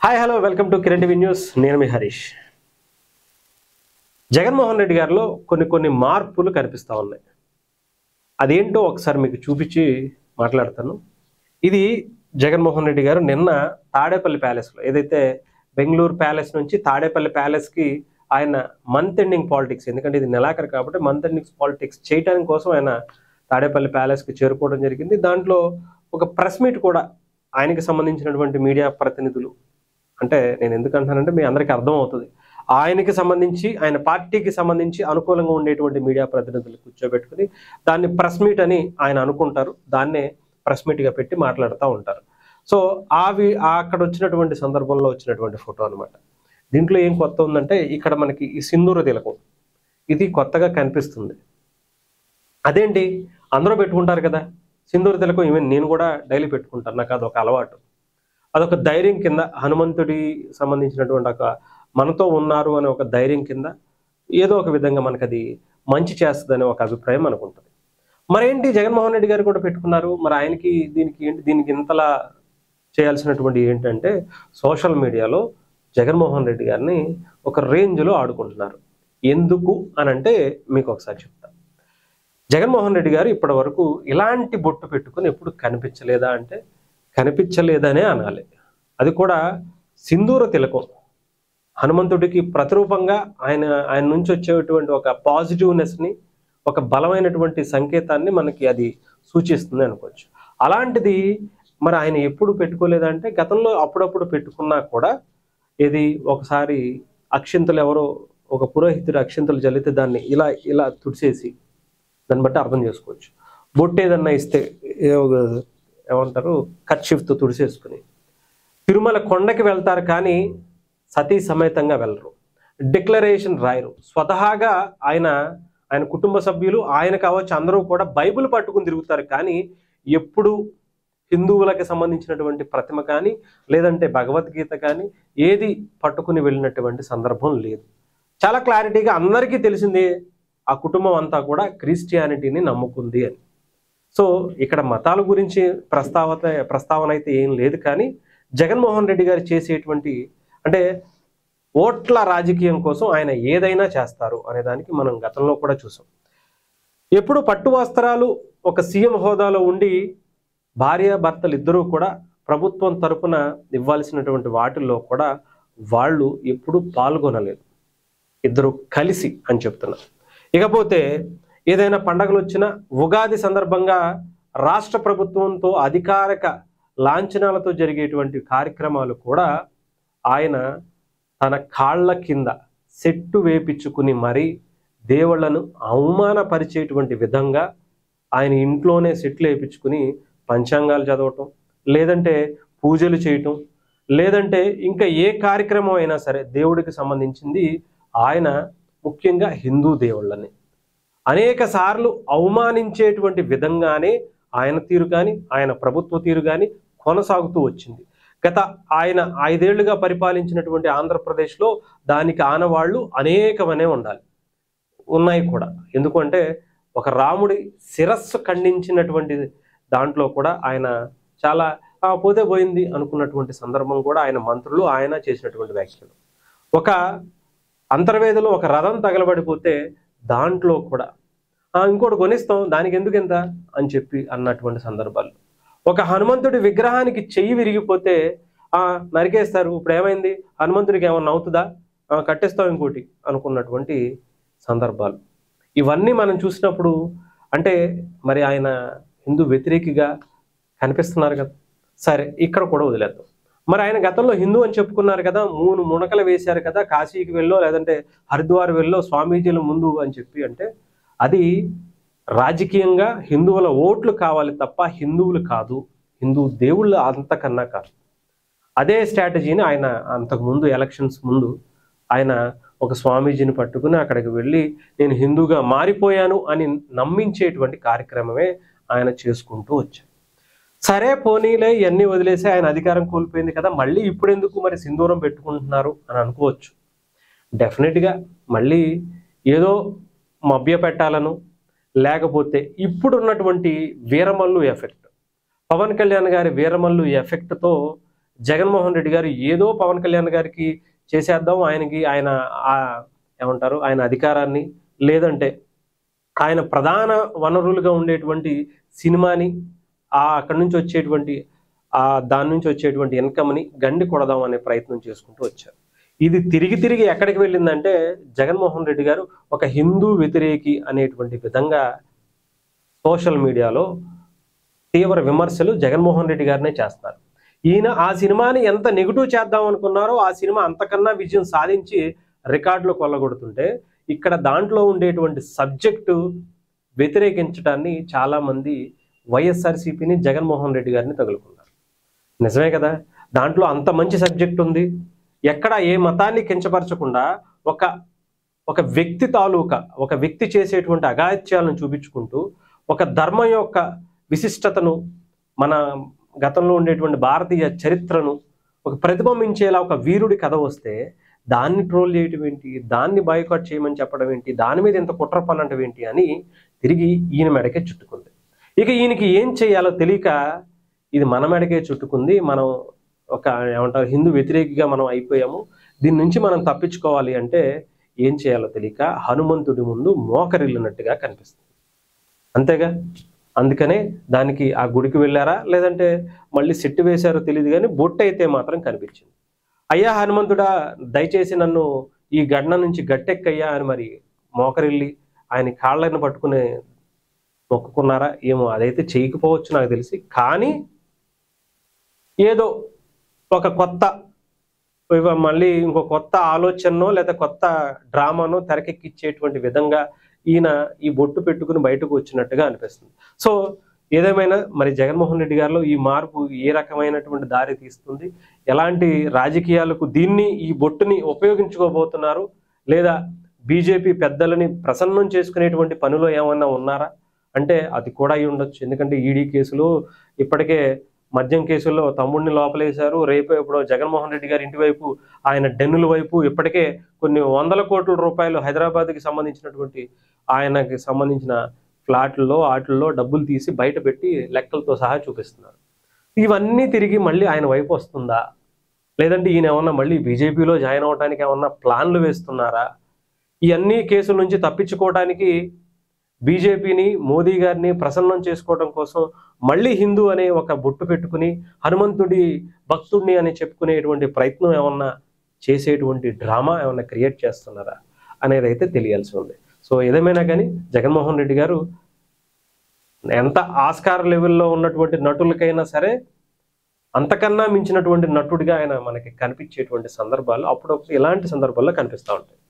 Hi hello welcome to Kiran TV news. నేను మీ హరీష్. జగన్మోహన్ రెడ్డి గారిలో కొన్ని మార్పులు కనిపిస్తూ ఉన్నాయి. అదేంటో ఒకసారి మీకు చూపించి మాట్లాడతాను. ఇది జగన్మోహన్ రెడ్డి గారు నిన్న తాడేపల్లి ప్యాలెస్లో, ఏదైతే బెంగళూరు ప్యాలెస్ నుంచి తాడేపల్లి ప్యాలెస్కి ఆయన మంత్ ఎండింగ్ పాలిటిక్స్, ఎందుకంటే ఇది నెలాఖరు కాబట్టి మంత్ ఎండింగ్ పాలిటిక్స్ చేయడానికి కోసం ఆయన తాడేపల్లి ప్యాలెస్కి చేరుకోవడం జరిగింది. దాంట్లో ఒక ప్రెస్ మీట్ కూడా ఆయనకి సంబంధించినటువంటి మీడియా ప్రతినిధులు, అంటే నేను ఎందుకంటానంటే మీ అందరికీ అర్థం అవుతుంది, ఆయనకి సంబంధించి ఆయన పార్టీకి సంబంధించి అనుకూలంగా ఉండేటువంటి మీడియా ప్రతినిధులు కూర్చోబెట్టుకుని దాన్ని ప్రెస్ మీట్ అని ఆయన అనుకుంటారు, దాన్నే ప్రెస్ మీట్గా పెట్టి మాట్లాడుతూ ఉంటారు. సో అక్కడ వచ్చినటువంటి సందర్భంలో వచ్చినటువంటి ఫోటో అనమాట. దీంట్లో ఏం కొత్త ఉందంటే, ఇక్కడ మనకి ఈ సింధూర తిలకం ఇది కొత్తగా కనిపిస్తుంది. అదేంటి, అందరూ పెట్టుకుంటారు కదా సింధూర తిలకం, ఈవెన్ నేను కూడా డైలీ పెట్టుకుంటాను, నాకు అదొక అలవాటు. అదొక ధైర్యం కింద, హనుమంతుడి సంబంధించినటువంటి ఒక మనతో ఉన్నారు అనే ఒక ధైర్యం కింద ఏదో ఒక విధంగా మనకు అది మంచి చేస్తుందనే ఒక అభిప్రాయం అనుకుంటుంది. మరేంటి జగన్మోహన్ రెడ్డి గారు కూడా పెట్టుకున్నారు, మరి ఆయనకి దీనికి ఇంతలా చేయాల్సినటువంటి ఏంటంటే, సోషల్ మీడియాలో జగన్మోహన్ రెడ్డి గారిని ఒక రేంజ్లో ఆడుకుంటున్నారు. ఎందుకు అనంటే మీకు ఒకసారి చెప్తా. జగన్మోహన్ రెడ్డి గారు ఇప్పటి వరకు ఇలాంటి బొట్టు పెట్టుకుని ఎప్పుడు కనిపించలేదా అంటే కనిపించలేదనే అనాలి. అది కూడా సింధూర తిలకం, హనుమంతుడికి ప్రతిరూపంగా ఆయన నుంచి వచ్చేటువంటి ఒక పాజిటివ్నెస్ని, ఒక బలమైనటువంటి సంకేతాన్ని మనకి అది సూచిస్తుంది అనుకోవచ్చు. అలాంటిది మరి ఆయన ఎప్పుడు పెట్టుకోలేదంటే, గతంలో అప్పుడప్పుడు పెట్టుకున్నా కూడా ఇది ఒకసారి అక్షింతలు, ఎవరో ఒక పురోహితుడు అక్షింతలు జల్లితే దాన్ని ఇలా ఇలా తుడిసేసి, దాన్ని బట్టి అర్థం చేసుకోవచ్చు. బొట్టు ఏదన్నా ఇస్తే ఏమంటారు, కర్చీఫ్తో తుడిసేసుకుని తిరుమల కొండకి వెళ్తారు కానీ సతీ సమేతంగా వెళ్ళరు, డిక్లరేషన్ రాయరు. స్వతహాగా ఆయన కుటుంబ సభ్యులు, ఆయన కావచ్చు, అందరూ కూడా బైబిల్ పట్టుకుని తిరుగుతారు కానీ ఎప్పుడు హిందువులకి సంబంధించినటువంటి ప్రతిమ కానీ లేదంటే భగవద్గీత కానీ ఏది పట్టుకుని వెళ్ళినటువంటి సందర్భం లేదు. చాలా క్లారిటీగా అందరికీ తెలిసిందే, ఆ కుటుంబం అంతా కూడా క్రిస్టియానిటీని నమ్ముకుంది అని. సో ఇక్కడ మతాల గురించి ప్రస్తావన అయితే ఏం లేదు, కానీ జగన్మోహన్ రెడ్డి గారు చేసేటువంటి, అంటే ఓట్ల రాజకీయం కోసం ఆయన ఏదైనా చేస్తారు అనే దానికి మనం గతంలో కూడా చూసాం. ఎప్పుడు పట్టు వస్త్రాలు ఒక సీఎం హోదాలో ఉండి భార్యాభర్తలు ఇద్దరూ కూడా ప్రభుత్వం తరపున ఇవ్వాల్సినటువంటి వాటిల్లో కూడా వాళ్ళు ఎప్పుడు పాల్గొనలేదు, ఇద్దరు కలిసి అని చెప్తున్నారు. ఇకపోతే ఏదైనా పండగలు వచ్చినా, ఉగాది సందర్భంగా రాష్ట్ర ప్రభుత్వంతో అధికారిక లాంఛనాలతో జరిగేటువంటి కార్యక్రమాలు కూడా ఆయన తన కాళ్ళ కింద సెట్టు వేపించుకుని మరీ దేవుళ్లను అవమానపరిచేటువంటి విధంగా ఆయన ఇంట్లోనే సెట్లు వేయించుకుని పంచాంగాలు చదవటం, లేదంటే పూజలు చేయటం, లేదంటే ఇంకా ఏ కార్యక్రమం అయినా సరే దేవుడికి సంబంధించింది ఆయన ముఖ్యంగా హిందూ దేవుళ్ళని అనేక సార్లు అవమానించేటువంటి విధంగానే ఆయన తీరు కానీ ఆయన ప్రభుత్వ తీరు కానీ కొనసాగుతూ వచ్చింది. గత ఆయన 5 ఏళ్లుగా పరిపాలించినటువంటి ఆంధ్రప్రదేశ్లో దానికి ఆనవాళ్లు అనేకమనే ఉన్నాయి కూడా. ఎందుకంటే ఒక రాముడి శిరస్సు ఖండించినటువంటి దాంట్లో కూడా ఆయన చాలా పోతే పోయింది అనుకున్నటువంటి సందర్భం కూడా ఆయన మంత్రులు, ఆయన చేసినటువంటి వ్యాఖ్యలు. ఒక అంతర్వేదిలో ఒక రథం తగలబడిపోతే దాంట్లో కూడా ఇంకోటి కొనిస్తాం, దానికి ఎందుకు ఎంత అని చెప్పి అన్నటువంటి సందర్భాలు. ఒక హనుమంతుడి విగ్రహానికి చెయ్యి విరిగిపోతే నరికేస్తారు, ఇప్పుడు ఏమైంది, హనుమంతుడికి ఏమన్నా అవుతుందా, కట్టేస్తాం ఇంకోటి అనుకున్నటువంటి సందర్భాలు. ఇవన్నీ మనం చూసినప్పుడు అంటే మరి ఆయన హిందూ వ్యతిరేకిగా కనిపిస్తున్నారు కదా. సరే, ఇక్కడ కూడా వదిలేద్దాం. మరి ఆయన గతంలో హిందూ అని చెప్పుకున్నారు కదా, 3 మునకలు వేశారు కదా, కాశీకి వెళ్ళో లేదంటే హరిద్వార్ వెళ్ళో స్వామీజీల ముందు అని చెప్పి, అంటే అది రాజకీయంగా హిందువుల ఓట్లు కావాలి తప్ప హిందువులు కాదు, హిందూ దేవుళ్ళు అంతకన్నా కాదు. అదే స్ట్రాటజీని ఆయన అంతకుముందు ఎలక్షన్స్ ముందు ఆయన ఒక స్వామీజీని పట్టుకుని అక్కడికి వెళ్ళి నేను హిందూగా మారిపోయాను అని నమ్మించేటువంటి కార్యక్రమమే ఆయన చేసుకుంటూ వచ్చారు. సరే పోనీలే, ఇవన్నీ వదిలేసి ఆయన అధికారం కోల్పోయింది కదా, మళ్ళీ ఇప్పుడు ఎందుకు మరి సింధూరం పెట్టుకుంటున్నారు అని అనుకోవచ్చు. డెఫినెట్గా మళ్ళీ ఏదో మభ్య పెట్టాలను, లేకపోతే ఇప్పుడున్నటువంటి వీరమల్లు ఎఫెక్ట్, పవన్ కళ్యాణ్ గారి వీరమల్లు ఎఫెక్ట్తో జగన్మోహన్ రెడ్డి గారు ఏదో పవన్ కళ్యాణ్ గారికి చేసేద్దాం, ఆయన ఏమంటారు ఆయన అధికారాన్ని, లేదంటే ఆయన ప్రధాన వనరులుగా ఉండేటువంటి సినిమాని, అక్కడి నుంచి వచ్చేటువంటి దాని నుంచి వచ్చేటువంటి ఇన్కమ్ని గండి కొడదాం అనే ప్రయత్నం చేసుకుంటూ వచ్చారు. ఇది తిరిగి తిరిగి ఎక్కడికి వెళ్ళిందంటే జగన్మోహన్ రెడ్డి గారు ఒక హిందూ వ్యతిరేకి అనేటువంటి విధంగా సోషల్ మీడియాలో తీవ్ర విమర్శలు జగన్మోహన్ రెడ్డి గారినే చేస్తున్నారు. ఈయన ఆ సినిమాని ఎంత నెగిటివ్ చేద్దాం అనుకున్నారో ఆ సినిమా అంతకన్నా విజయం సాధించి రికార్డులు కొల్లగొడుతుంటే, ఇక్కడ దాంట్లో ఉండేటువంటి సబ్జెక్టు వ్యతిరేకించడాన్ని చాలామంది వైఎస్ఆర్సీపీని, జగన్మోహన్ రెడ్డి గారిని తగులుకున్నారు. నిజమే కదా, దాంట్లో అంత మంచి సబ్జెక్ట్ ఉంది. ఎక్కడ ఏ మతాన్ని కించపరచకుండా ఒక వ్యక్తి తాలూకా, ఒక వ్యక్తి చేసేటువంటి అఘాయిత్యాలను చూపించుకుంటూ, ఒక ధర్మం యొక్క విశిష్టతను, మన గతంలో ఉండేటువంటి భారతీయ చరిత్రను ఒక ప్రతిబింబించేలా ఒక వీరుడి కథ వస్తే దాన్ని ట్రోల్ చేయటం ఏంటి, దాన్ని బాయ్కాట్ చేయమని చెప్పడం ఏంటి, దాని మీద ఇంత కుట్ర పన్నంటం ఏంటి అని తిరిగి ఈయన మెడకే చుట్టుకుంది. ఇక ఈయనకి ఏం చేయాలో తెలియక ఇది మన మెడకే చుట్టుకుంది. మనం ఏమంటారు హిందూ వ్యతిరేకిగా మనం అయిపోయాము, దీని నుంచి మనం తప్పించుకోవాలి అంటే ఏం చేయాలో తెలియక హనుమంతుడి ముందు మోకరిల్లినట్టుగా కనిపిస్తుంది. అంతేగా, అందుకనే దానికి ఆ గుడికి వెళ్ళారా లేదంటే మళ్ళీ సెట్టు వేశారో తెలియదు, కానీ బొట్టు అయితే మాత్రం కనిపించింది. అయ్యా హనుమంతుడా, దయచేసి నన్ను ఈ గడ్డ నుంచి గట్టెక్కయ్యా అని మరి మోకరిల్లి ఆయన కాళ్ళని పట్టుకుని మొక్కుకున్నారా ఏమో, అదైతే చేయకపోవచ్చు నాకు తెలిసి. కానీ ఏదో ఒక మళ్ళీ ఇంకో కొత్త ఆలోచనో లేదా కొత్త డ్రామానో తెరకెక్కిచ్చేటువంటి విధంగా ఈయన ఈ బొట్టు పెట్టుకుని బయటకు వచ్చినట్టుగా అనిపిస్తుంది. సో ఏదేమైనా మరి జగన్మోహన్ రెడ్డి గారిలో ఈ మార్పు ఏ రకమైనటువంటి దారి తీస్తుంది, ఎలాంటి రాజకీయాలకు ఈ బొట్టుని ఉపయోగించుకోబోతున్నారు, లేదా బీజేపీ పెద్దలని ప్రసన్నం చేసుకునేటువంటి పనిలో ఏమన్నా ఉన్నారా అంటే అది కూడా అయి ఉండొచ్చు. ఎందుకంటే ఈడీ కేసులు, ఇప్పటికే మద్యం కేసుల్లో తమ్ముడిని లోపలేశారు. రేపు ఇప్పుడు జగన్మోహన్ రెడ్డి గారి ఇంటి వైపు, ఆయన డెన్నుల వైపు ఇప్పటికే కొన్ని వందల కోట్ల రూపాయలు హైదరాబాద్కి సంబంధించినటువంటి ఆయనకి సంబంధించిన ఫ్లాట్లలో వాటిల్లో డబ్బులు తీసి బయట పెట్టి లెక్కలతో సహా చూపిస్తున్నారు. ఇవన్నీ తిరిగి మళ్ళీ ఆయన వైపు వస్తుందా, లేదంటే ఈయన ఏమన్నా మళ్ళీ బీజేపీలో జాయిన్ అవడానికి ఏమన్నా ప్లాన్లు వేస్తున్నారా? ఈ అన్ని కేసుల నుంచి తప్పించుకోవడానికి బీజేపీని, మోదీ గారిని ప్రసన్నం చేసుకోవడం కోసం మళ్ళీ హిందూ అనే ఒక బొట్టు పెట్టుకుని హనుమంతుడి భక్తుడిని అని చెప్పుకునేటువంటి ప్రయత్నం ఏమన్నా చేసేటువంటి డ్రామా ఏమన్నా క్రియేట్ చేస్తున్నారా అనేది అయితే తెలియాల్సి ఉంది. సో ఏదేమైనా కానీ జగన్మోహన్ రెడ్డి గారు ఎంత ఆస్కార్ లెవెల్లో ఉన్నటువంటి నటులకైనా సరే అంతకన్నా మించినటువంటి నటుడిగా ఆయన మనకి కనిపించేటువంటి సందర్భాలు అప్పుడప్పుడు ఇలాంటి సందర్భాల్లో కనిపిస్తూ ఉంటాయి.